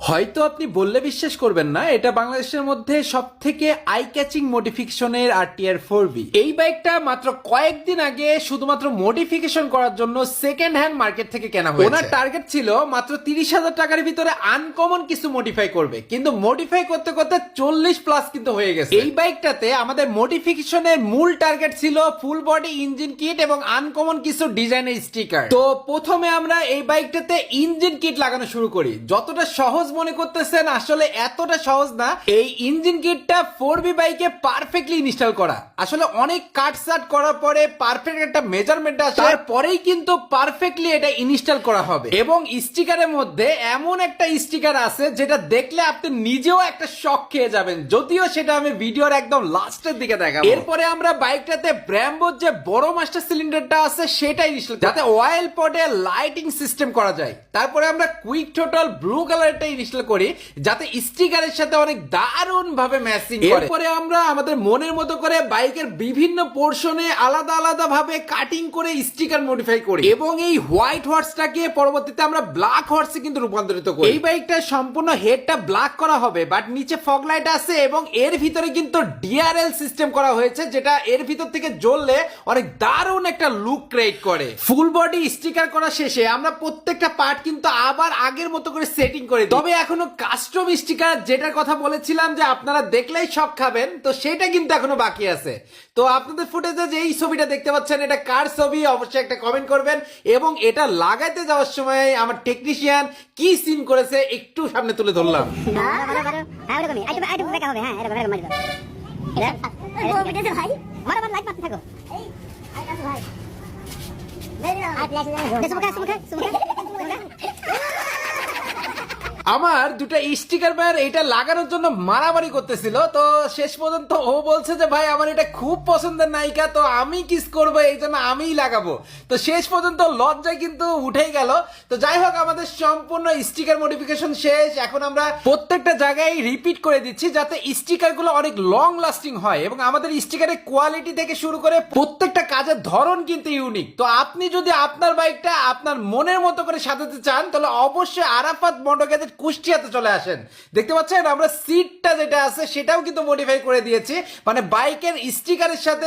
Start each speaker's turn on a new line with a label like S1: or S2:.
S1: হয়তো আপনি বললে বিশ্বাস করবেন না, এটা বাংলাদেশের মধ্যে সব থেকে আই ক্যাচিং মডিফিকেশনের আরটিআর 4বি। এই বাইকটা মাত্র কয়েকদিন আগে শুধুমাত্র মডিফিকেশন করার জন্য সেকেন্ড হ্যান্ড মার্কেট থেকে কেনা হয়েছে। ওনার টার্গেট ছিল মাত্র 30,000 টাকার ভিতরে আনকমন কিছু মডিফাই করবে, কিন্তু মডিফাই করতে করতে 40+ কিন্তু হয়ে গেছে। এই বাইকটাতে আমাদের মডিফিকেশনের মূল টার্গেট ছিল ফুল বডি ইঞ্জিন কিট এবং আনকমন কিছু ডিজাইনের স্টিকার। তো প্রথমে আমরা এই বাইকটাতে ইঞ্জিন কিট লাগানো শুরু করি। যতটা সহজ মনে করতেছেন, আসলে এতটা সহজ না। এই ইঞ্জিন কিটটা 4বি বাইকে পারফেক্টলি ইনস্টল করা। আসলে অনেক কাটসাট করার পরে পারফেক্ট একটা মেজারমেন্ট আসে, তারপরেই কিন্তু পারফেক্টলি এটা ইনস্টল করা হবে। এবং স্টিকারের মধ্যে এমন একটা স্টিকার আছে যেটা দেখলে আপনি নিজেও একটা শক খেয়ে যাবেন, যদিও সেটা আমি ভিডিওর একদম লাস্টের দিকে দেখাবো। এরপরে আমরা বাইকটাতে ব্র্যাম্বোর যে বড় মাস্টার সিলিন্ডারটা আছে সেটা ইনস্টল, যাতে অয়েল পডে লাইটিং সিস্টেম করা যায়। তারপরে আমরা কুইক টোটাল ব্লু কালারটা ইনস্টল করি, যাতে স্টিকারের সাথে অনেক দারুণ ভাবে ম্যাচিং করে। এরপরে আমরা আমাদের মনের মতো করে বাইকের বিভিন্ন পোর্শনে আলাদা আলাদা ভাবে কাটিং করে স্টিকার মডিফাই করি এবং এই হোয়াইট হর্সটাকে পরবর্তীতে আমরা ব্ল্যাক হর্সে কিন্তু রূপান্তরিত করি। এই বাইকটা সম্পূর্ণ হেডটা ব্ল্যাক করা হবে, বাট নিচে ফগ লাইট আছে এবং এর ভিতরে কিন্তু ডিআরএল সিস্টেম করা হয়েছে, যেটা এর ভিতর থেকে জ্বললে অনেক দারুণ একটা লুক ক্রিয়েট করে। ফুল বডি স্টিকার করা শেষে আমরা প্রত্যেকটা পার্ট কিন্তু আবার আগের মতো করে সেটিং করে দিই। তবে এখনো কাস্টম স্টিকার, যেটার কথা বলেছিলাম যে আপনারা দেখলেই শক খাবেন, তো সেটা কিন্তু এখনো বাকি আছে। তো আপনাদের ফুটেজে যে এই ছবিটা দেখতে পাচ্ছেন, এটা কার ছবি অবশ্যই একটা কমেন্ট করবেন। এবং এটা লাগাইতে যাওয়ার সময় আমার টেকনিশিয়ান কি সিন করেছে একটু সামনে তুলে ধরলাম। আমার দুটা স্টিকার বার এটা লাগানোর জন্য মারামারি করতেছিল, তো শেষ পর্যন্ত ও বলছে যে ভাই আমার এটা খুব পছন্দের নায়িকা, তো আমি কিস করবো, এই জন্য আমিই লাগাবো। তো শেষ পর্যন্ত লজ্জায় কিন্তু উঠেই গেল। তো যাই হোক, আমাদের সম্পূর্ণ স্টিকার মডিফিকেশন শেষ। এখন আমরা প্রত্যেকটা জায়গায় রিপিট করে দিচ্ছি, যাতে স্টিকার গুলো অনেক লং লাস্টিং হয় এবং আমাদের স্টিকারের কোয়ালিটি থেকে শুরু করে প্রত্যেকটা কাজের ধরন কিন্তু ইউনিক। তো আপনি যদি আপনার বাইকটা আপনার মনের মতো করে সাজাতে চান, তাহলে অবশ্যই আরাফাত মোটর গ্যাজেট কুষ্টিয়াতে চলে আসেন। দেখতে পাচ্ছেন আমরা সিটটা যেটা আছে সেটাও কিন্তু মডিফাই করে দিয়েছি, মানে বাইকের স্টিকারের সাথে